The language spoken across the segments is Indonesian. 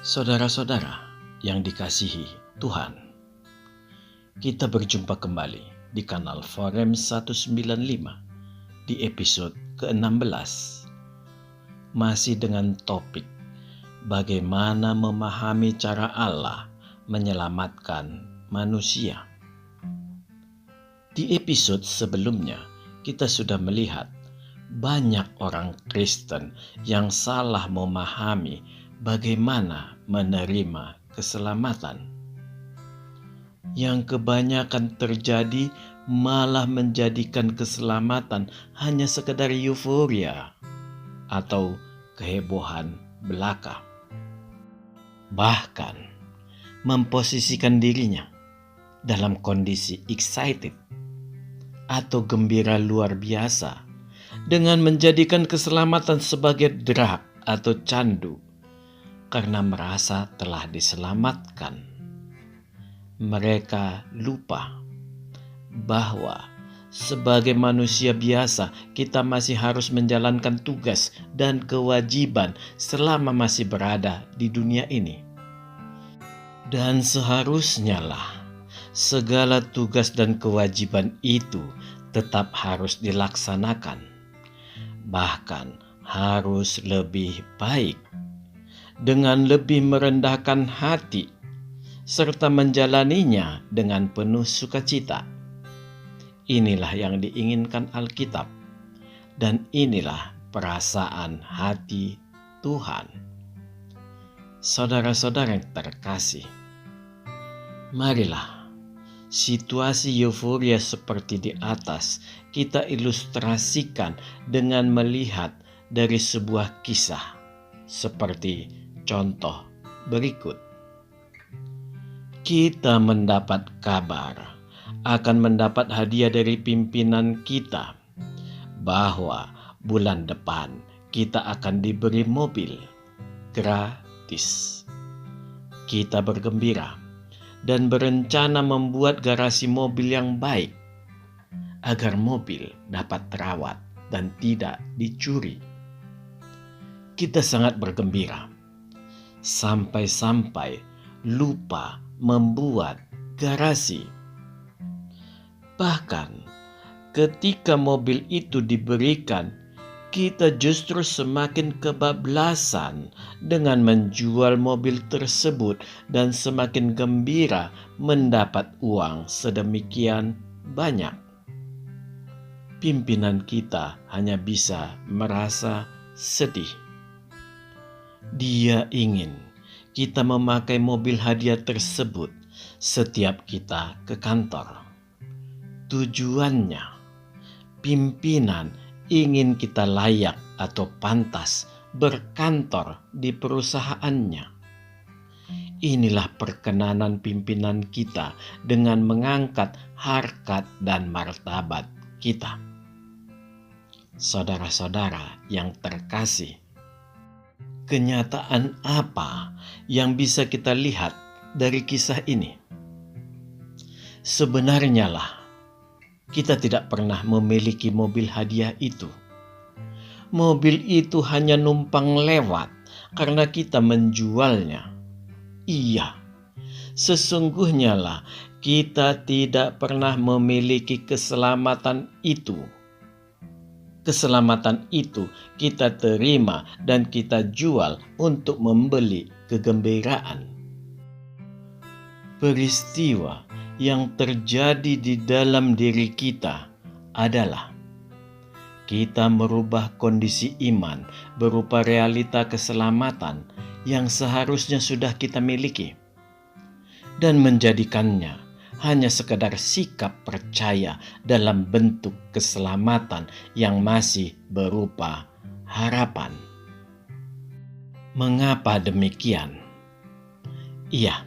Saudara-saudara yang dikasihi Tuhan, kita berjumpa kembali di kanal Forum 195 di episode ke-16, masih dengan topik bagaimana memahami cara Allah menyelamatkan manusia. Di episode sebelumnya, kita sudah melihat banyak orang Kristen yang salah memahami bagaimana menerima keselamatan. Yang kebanyakan terjadi malah menjadikan keselamatan hanya sekedar euforia atau kehebohan belaka. Bahkan memposisikan dirinya dalam kondisi excited atau gembira luar biasa dengan menjadikan keselamatan sebagai drug atau candu karena merasa telah diselamatkan. Mereka lupa bahwa sebagai manusia biasa kita masih harus menjalankan tugas dan kewajiban selama masih berada di dunia ini. Dan seharusnya lah segala tugas dan kewajiban itu tetap harus dilaksanakan, bahkan harus lebih baik, dengan lebih merendahkan hati, serta menjalaninya dengan penuh sukacita. Inilah yang diinginkan Alkitab, dan inilah perasaan hati Tuhan. Saudara-saudara yang terkasih, marilah situasi euforia seperti di atas kita ilustrasikan dengan melihat dari sebuah kisah seperti contoh berikut. Kita mendapat kabar akan mendapat hadiah dari pimpinan kita bahwa bulan depan kita akan diberi mobil gratis. Kita bergembira dan berencana membuat garasi mobil yang baik agar mobil dapat terawat dan tidak dicuri. Kita sangat bergembira sampai-sampai lupa membuat garasi. Bahkan ketika mobil itu diberikan, kita justru semakin kebablasan dengan menjual mobil tersebut dan semakin gembira mendapat uang sedemikian banyak. Pimpinan kita hanya bisa merasa sedih. Dia ingin kita memakai mobil hadiah tersebut setiap kita ke kantor. Tujuannya, pimpinan ingin kita layak atau pantas berkantor di perusahaannya. Inilah perkenanan pimpinan kita dengan mengangkat harkat dan martabat kita. Saudara-saudara yang terkasih, kenyataan apa yang bisa kita lihat dari kisah ini? Sebenarnya lah, kita tidak pernah memiliki mobil hadiah itu. Mobil itu hanya numpang lewat karena kita menjualnya. Iya, sesungguhnya lah kita tidak pernah memiliki keselamatan itu. Keselamatan itu kita terima dan kita jual untuk membeli kegembiraan. Peristiwa yang terjadi di dalam diri kita adalah kita merubah kondisi iman berupa realita keselamatan yang seharusnya sudah kita miliki dan menjadikannya hanya sekedar sikap percaya dalam bentuk keselamatan yang masih berupa harapan. Mengapa demikian? Iya,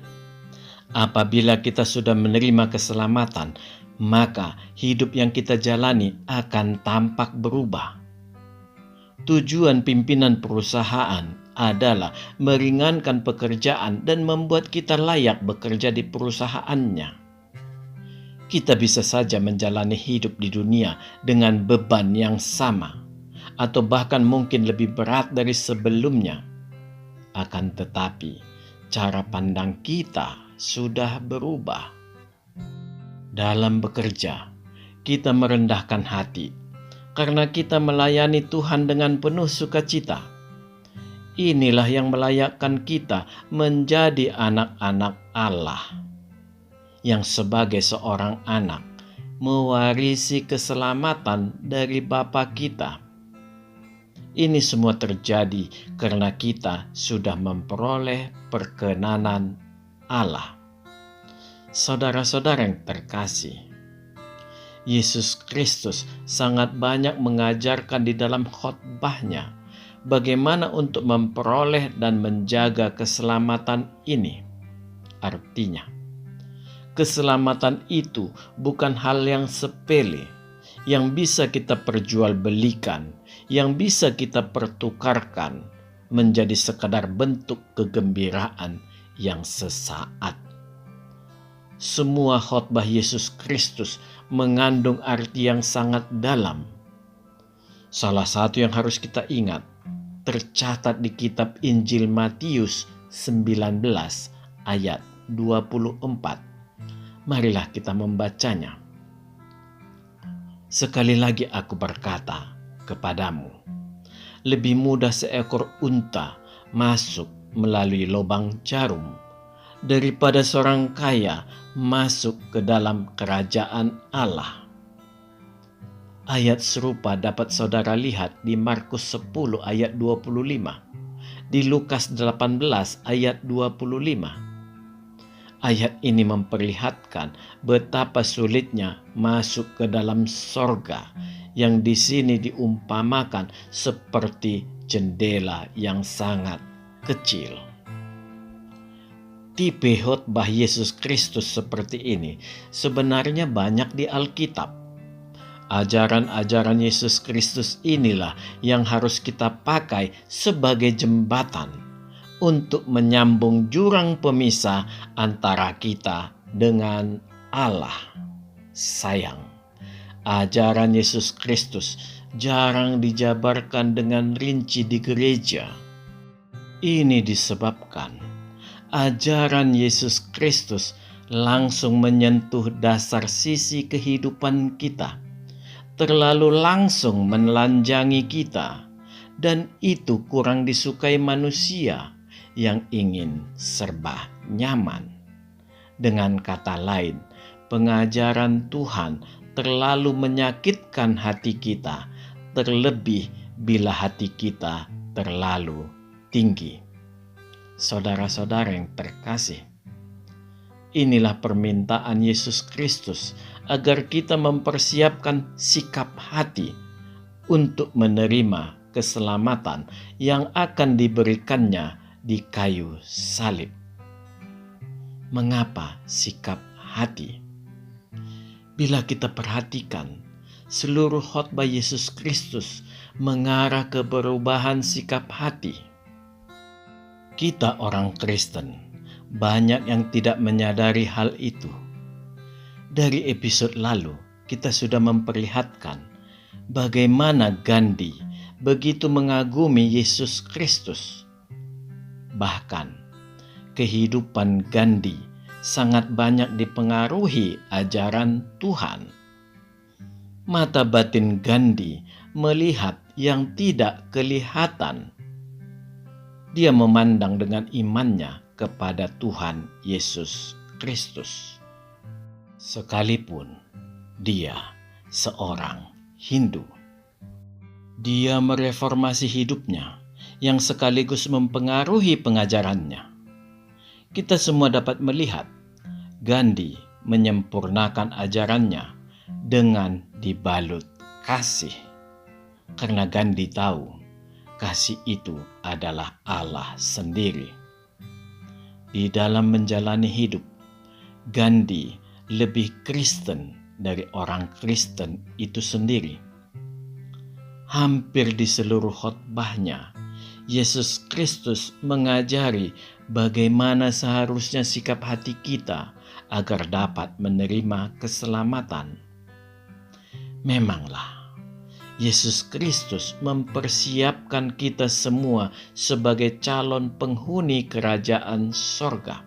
apabila kita sudah menerima keselamatan, maka hidup yang kita jalani akan tampak berubah. Tujuan pimpinan perusahaan adalah meringankan pekerjaan dan membuat kita layak bekerja di perusahaannya. Kita bisa saja menjalani hidup di dunia dengan beban yang sama, atau bahkan mungkin lebih berat dari sebelumnya. Akan tetapi, cara pandang kita sudah berubah. Dalam bekerja, kita merendahkan hati karena kita melayani Tuhan dengan penuh sukacita. Inilah yang melayakkan kita menjadi anak-anak Allah, yang sebagai seorang anak mewarisi keselamatan dari Bapa kita. Ini semua terjadi karena kita sudah memperoleh perkenanan Allah. Saudara-saudara yang terkasih, Yesus Kristus sangat banyak mengajarkan di dalam khotbahnya bagaimana untuk memperoleh dan menjaga keselamatan ini. Artinya, keselamatan itu bukan hal yang sepele, yang bisa kita perjualbelikan, yang bisa kita pertukarkan menjadi sekadar bentuk kegembiraan yang sesaat. Semua khotbah Yesus Kristus mengandung arti yang sangat dalam. Salah satu yang harus kita ingat, tercatat di kitab Injil Matius 19 ayat 24. Marilah kita membacanya. Sekali lagi aku berkata kepadamu, lebih mudah seekor unta masuk melalui lubang jarum daripada seorang kaya masuk ke dalam kerajaan Allah. Ayat serupa dapat saudara lihat di Markus 10 ayat 25, di Lukas 18 ayat 25. Ayat ini memperlihatkan betapa sulitnya masuk ke dalam sorga, yang di sini diumpamakan seperti jendela yang sangat kecil. Tipe khotbah Yesus Kristus seperti ini sebenarnya banyak di Alkitab. Ajaran-ajaran Yesus Kristus inilah yang harus kita pakai sebagai jembatan untuk menyambung jurang pemisah antara kita dengan Allah. Sayang, ajaran Yesus Kristus jarang dijabarkan dengan rinci di gereja. Ini disebabkan ajaran Yesus Kristus langsung menyentuh dasar sisi kehidupan kita, terlalu langsung menelanjangi kita, dan itu kurang disukai manusia yang ingin serba nyaman. Dengan kata lain, pengajaran Tuhan terlalu menyakitkan hati kita, terlebih bila hati kita terlalu tinggi. Saudara-saudara yang terkasih, inilah permintaan Yesus Kristus agar kita mempersiapkan sikap hati untuk menerima keselamatan yang akan diberikannya di kayu salib. Mengapa sikap hati? Bila kita perhatikan, seluruh khotbah Yesus Kristus mengarah ke perubahan sikap hati. Kita orang Kristen banyak yang tidak menyadari hal itu. Dari episode lalu, kita sudah memperlihatkan bagaimana Gandhi begitu mengagumi Yesus Kristus. Bahkan, kehidupan Gandhi sangat banyak dipengaruhi ajaran Tuhan. Mata batin Gandhi melihat yang tidak kelihatan. Dia memandang dengan imannya kepada Tuhan Yesus Kristus. Sekalipun dia seorang Hindu, dia mereformasi hidupnya yang sekaligus mempengaruhi pengajarannya. Kita semua dapat melihat Gandhi menyempurnakan ajarannya dengan dibalut kasih, karena Gandhi tahu kasih itu adalah Allah sendiri. Di dalam menjalani hidup, Gandhi lebih Kristen dari orang Kristen itu sendiri. Hampir di seluruh khotbahnya, Yesus Kristus mengajari bagaimana seharusnya sikap hati kita agar dapat menerima keselamatan. Memanglah, Yesus Kristus mempersiapkan kita semua sebagai calon penghuni kerajaan sorga.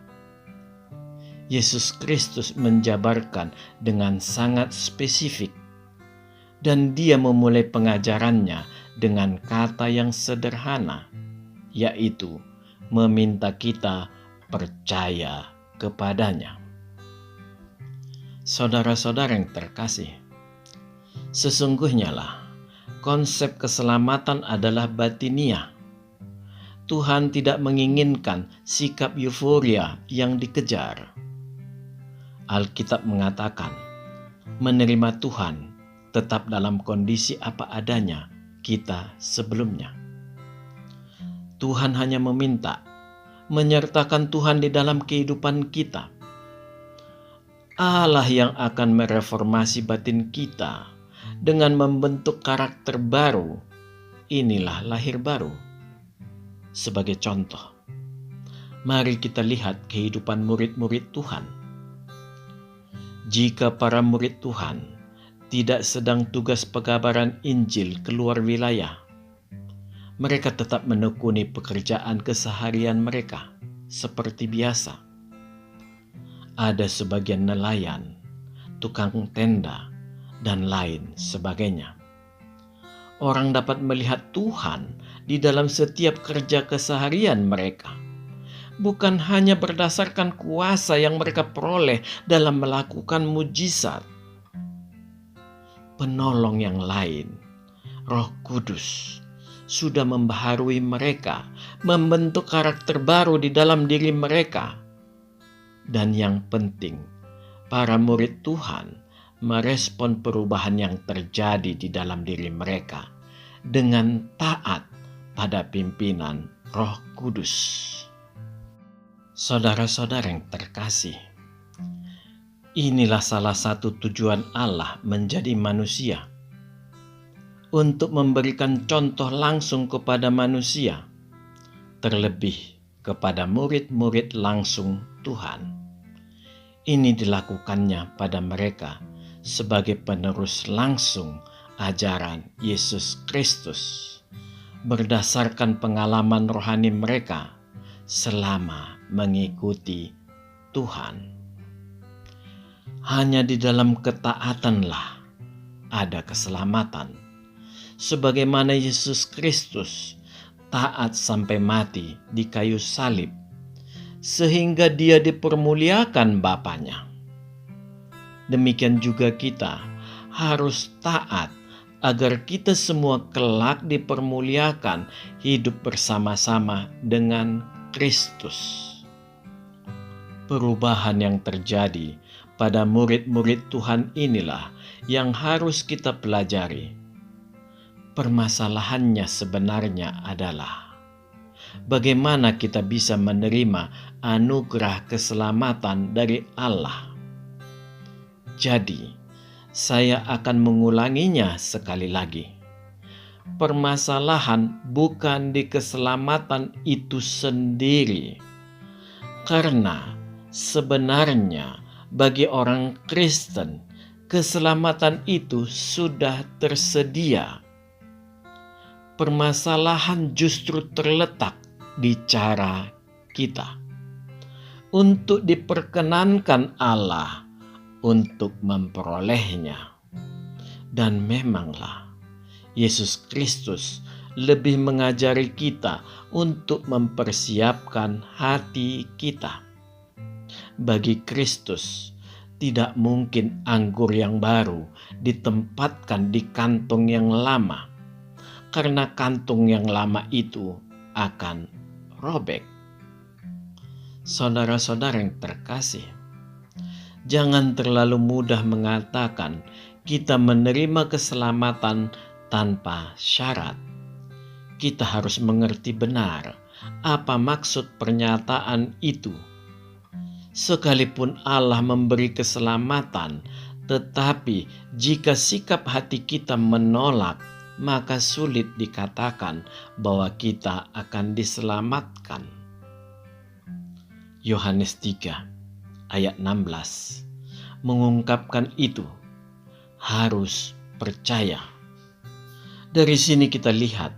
Yesus Kristus menjabarkan dengan sangat spesifik, dan dia memulai pengajarannya dengan kata yang sederhana, yaitu meminta kita percaya kepadanya. Saudara-saudara yang terkasih, sesungguhnya lah konsep keselamatan adalah batiniah. Tuhan tidak menginginkan sikap euforia yang dikejar. Alkitab mengatakan, menerima Tuhan tetap dalam kondisi apa adanya kita sebelumnya. Tuhan hanya meminta, menyertakan Tuhan di dalam kehidupan kita. Allah yang akan mereformasi batin kita dengan membentuk karakter baru. Inilah lahir baru. Sebagai contoh, mari kita lihat kehidupan murid-murid Tuhan. Jika para murid Tuhan tidak sedang tugas pengabaran Injil keluar wilayah, mereka tetap menekuni pekerjaan keseharian mereka seperti biasa. Ada sebagian nelayan, tukang tenda, dan lain sebagainya. Orang dapat melihat Tuhan di dalam setiap kerja keseharian mereka, bukan hanya berdasarkan kuasa yang mereka peroleh dalam melakukan mujizat. Penolong yang lain, Roh Kudus, sudah membaharui mereka, membentuk karakter baru di dalam diri mereka. Dan yang penting, para murid Tuhan merespon perubahan yang terjadi di dalam diri mereka dengan taat pada pimpinan Roh Kudus. Saudara-saudara yang terkasih, inilah salah satu tujuan Allah menjadi manusia, untuk memberikan contoh langsung kepada manusia, terlebih kepada murid-murid langsung Tuhan. Ini dilakukannya pada mereka sebagai penerus langsung ajaran Yesus Kristus, berdasarkan pengalaman rohani mereka selama mengikuti Tuhan. Hanya di dalam ketaatanlah ada keselamatan, sebagaimana Yesus Kristus taat sampai mati di kayu salib, sehingga dia dipermuliakan Bapanya. Demikian juga kita harus taat agar kita semua kelak dipermuliakan hidup bersama-sama dengan Kristus. Perubahan yang terjadi pada murid-murid Tuhan inilah yang harus kita pelajari. Permasalahannya sebenarnya adalah bagaimana kita bisa menerima anugerah keselamatan dari Allah. Jadi, saya akan mengulanginya sekali lagi. Permasalahan bukan di keselamatan itu sendiri, karena sebenarnya bagi orang Kristen, keselamatan itu sudah tersedia. Permasalahan justru terletak di cara kita untuk diperkenankan Allah untuk memperolehnya. Dan memanglah Yesus Kristus lebih mengajari kita untuk mempersiapkan hati kita. Bagi Kristus, tidak mungkin anggur yang baru ditempatkan di kantong yang lama, karena kantung yang lama itu akan robek. Saudara-saudara yang terkasih, jangan terlalu mudah mengatakan kita menerima keselamatan tanpa syarat. Kita harus mengerti benar apa maksud pernyataan itu. Sekalipun Allah memberi keselamatan, tetapi jika sikap hati kita menolak, maka sulit dikatakan bahwa kita akan diselamatkan. Yohanes 3 ayat 16 mengungkapkan itu. Harus percaya. Dari sini kita lihat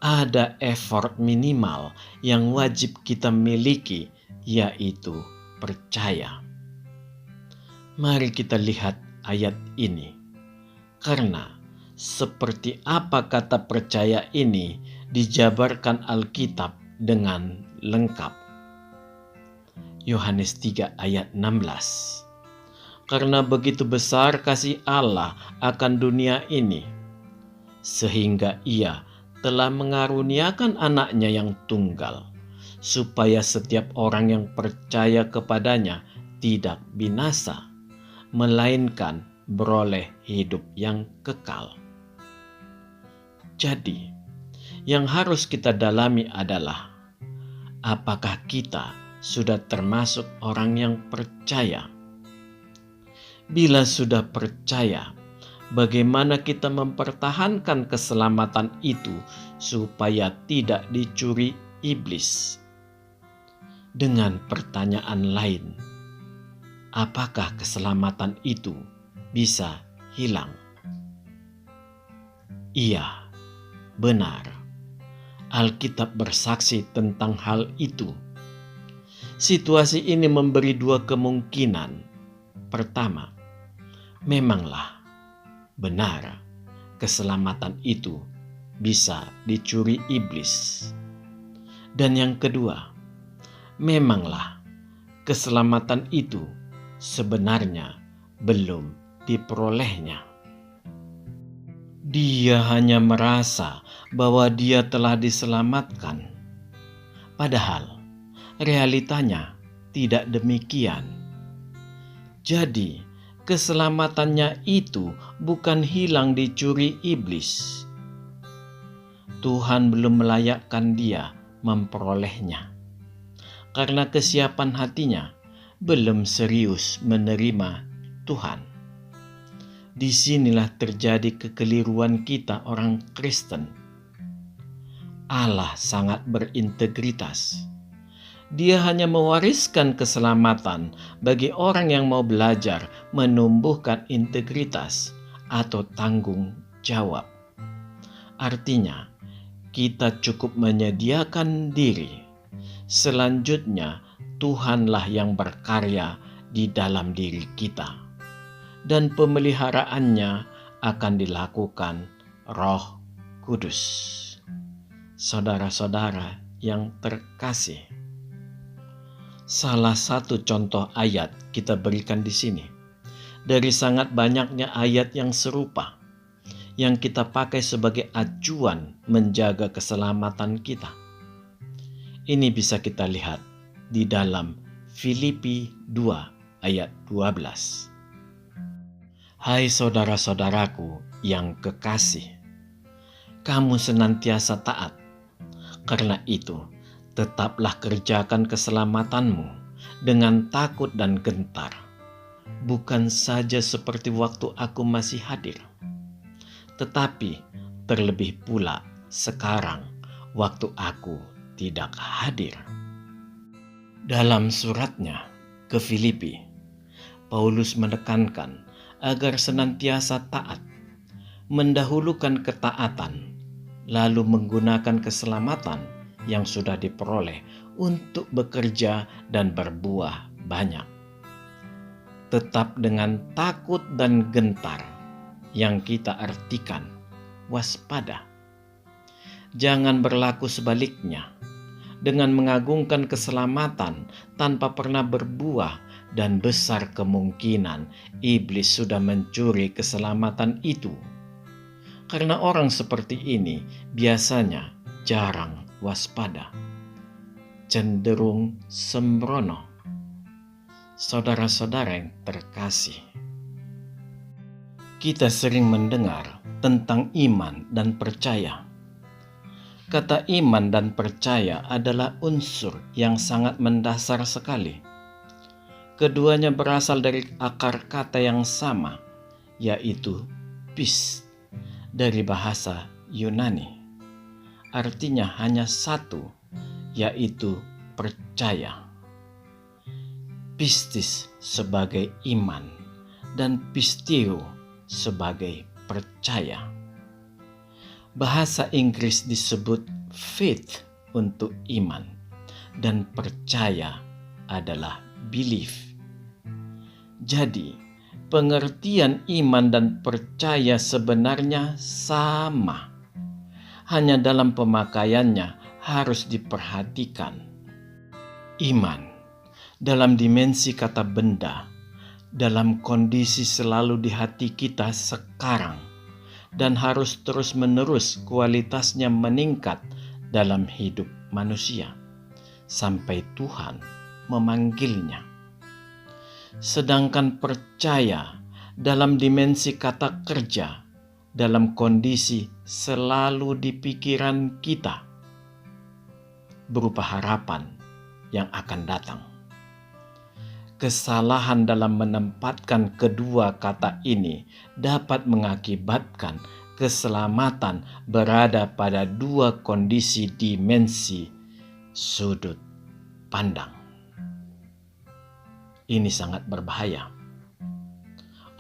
ada effort minimal yang wajib kita miliki, yaitu percaya. Mari kita lihat ayat ini. Karena seperti apa kata percaya ini dijabarkan Alkitab dengan lengkap. Yohanes 3 ayat 16. Karena begitu besar kasih Allah akan dunia ini, sehingga Ia telah mengaruniakan anaknya yang tunggal, supaya setiap orang yang percaya kepadanya tidak binasa, melainkan beroleh hidup yang kekal. Jadi, yang harus kita dalami adalah apakah kita sudah termasuk orang yang percaya? Bila sudah percaya, bagaimana kita mempertahankan keselamatan itu supaya tidak dicuri iblis? Dengan pertanyaan lain, apakah keselamatan itu bisa hilang? Iya, benar. Alkitab bersaksi tentang hal itu. Situasi ini memberi dua kemungkinan. Pertama, memanglah benar keselamatan itu bisa dicuri iblis. Dan yang kedua, memanglah keselamatan itu sebenarnya belum diperolehnya. Dia hanya merasa bahwa dia telah diselamatkan. Padahal realitanya tidak demikian. Jadi, keselamatannya itu bukan hilang dicuri iblis. Tuhan belum melayakkan dia memperolehnya. Karena kesiapan hatinya belum serius menerima Tuhan. Disinilah terjadi kekeliruan kita orang Kristen. Allah sangat berintegritas. Dia hanya mewariskan keselamatan bagi orang yang mau belajar menumbuhkan integritas atau tanggung jawab. Artinya, kita cukup menyediakan diri. Selanjutnya, Tuhanlah yang berkarya di dalam diri kita. Dan pemeliharaannya akan dilakukan Roh Kudus. Saudara-saudara yang terkasih, salah satu contoh ayat kita berikan di sini. Dari sangat banyaknya ayat yang serupa, yang kita pakai sebagai acuan menjaga keselamatan kita. Ini bisa kita lihat di dalam Filipi 2 ayat 12. Hai saudara-saudaraku yang kekasih, kamu senantiasa taat. Karena itu, tetaplah kerjakan keselamatanmu dengan takut dan gentar. Bukan saja seperti waktu aku masih hadir, tetapi terlebih pula sekarang waktu aku tidak hadir. Dalam suratnya ke Filipi, Paulus menekankan agar senantiasa taat, mendahulukan ketaatan, lalu menggunakan keselamatan yang sudah diperoleh untuk bekerja dan berbuah banyak. Tetap dengan takut dan gentar, yang kita artikan waspada. Jangan berlaku sebaliknya, dengan mengagungkan keselamatan tanpa pernah berbuah, dan besar kemungkinan iblis sudah mencuri keselamatan itu. Karena orang seperti ini biasanya jarang waspada, cenderung sembrono. Saudara-saudara yang terkasih, kita sering mendengar tentang iman dan percaya. Kata iman dan percaya adalah unsur yang sangat mendasar sekali. Keduanya berasal dari akar kata yang sama, yaitu pis, dari bahasa Yunani. Artinya hanya satu, yaitu percaya. Pistis sebagai iman, dan pistio sebagai percaya. Bahasa Inggris disebut faith untuk iman, dan percaya adalah belief. Jadi, pengertian iman dan percaya sebenarnya sama. Hanya dalam pemakaiannya harus diperhatikan. Iman dalam dimensi kata benda, dalam kondisi selalu di hati kita sekarang, dan harus terus-menerus kualitasnya meningkat dalam hidup manusia sampai Tuhan memanggilnya. Sedangkan percaya dalam dimensi kata kerja, dalam kondisi selalu di pikiran kita, berupa harapan yang akan datang. Kesalahan dalam menempatkan kedua kata ini dapat mengakibatkan keselamatan berada pada dua kondisi dimensi sudut pandang. Ini sangat berbahaya.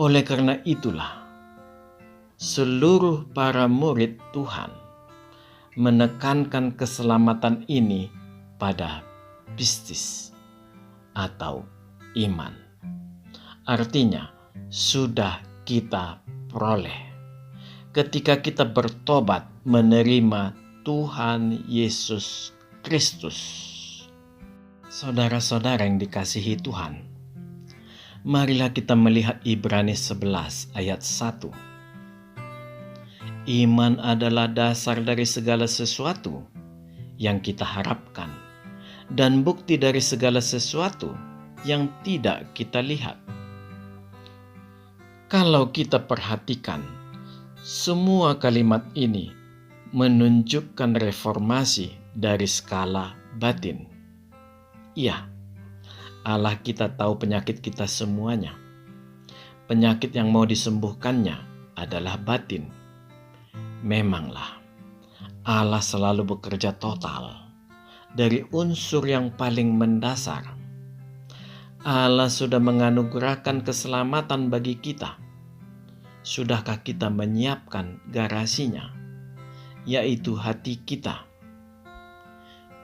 Oleh karena itulah, seluruh para murid Tuhan menekankan keselamatan ini pada pistis atau iman. Artinya, sudah kita peroleh ketika kita bertobat menerima Tuhan Yesus Kristus. Saudara-saudara yang dikasihi Tuhan, marilah kita melihat Ibrani 11 ayat 1. Iman adalah dasar dari segala sesuatu yang kita harapkan, dan bukti dari segala sesuatu yang tidak kita lihat. Kalau kita perhatikan, semua kalimat ini menunjukkan reformasi dari skala batin. Iya, Allah kita tahu penyakit kita semuanya. Penyakit yang mau disembuhkannya adalah batin. Memanglah, Allah selalu bekerja total dari unsur yang paling mendasar. Allah sudah menganugerahkan keselamatan bagi kita. Sudahkah kita menyiapkan garasinya, yaitu hati kita?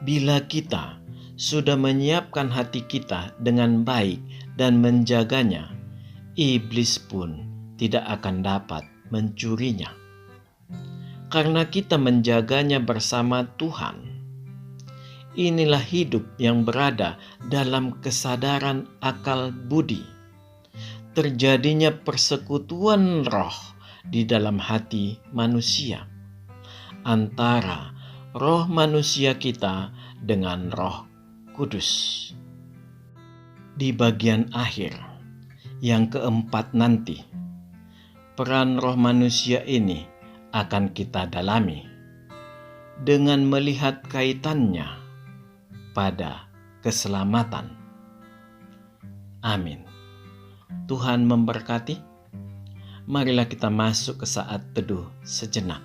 Bila kita sudah menyiapkan hati kita dengan baik dan menjaganya, iblis pun tidak akan dapat mencurinya. Karena kita menjaganya bersama Tuhan. Inilah hidup yang berada dalam kesadaran akal budi. Terjadinya persekutuan roh di dalam hati manusia, antara roh manusia kita dengan Roh Kudus. Di bagian akhir yang keempat nanti, peran roh manusia ini akan kita dalami dengan melihat kaitannya pada keselamatan. Amin. Tuhan memberkati. Marilah kita masuk ke saat teduh sejenak.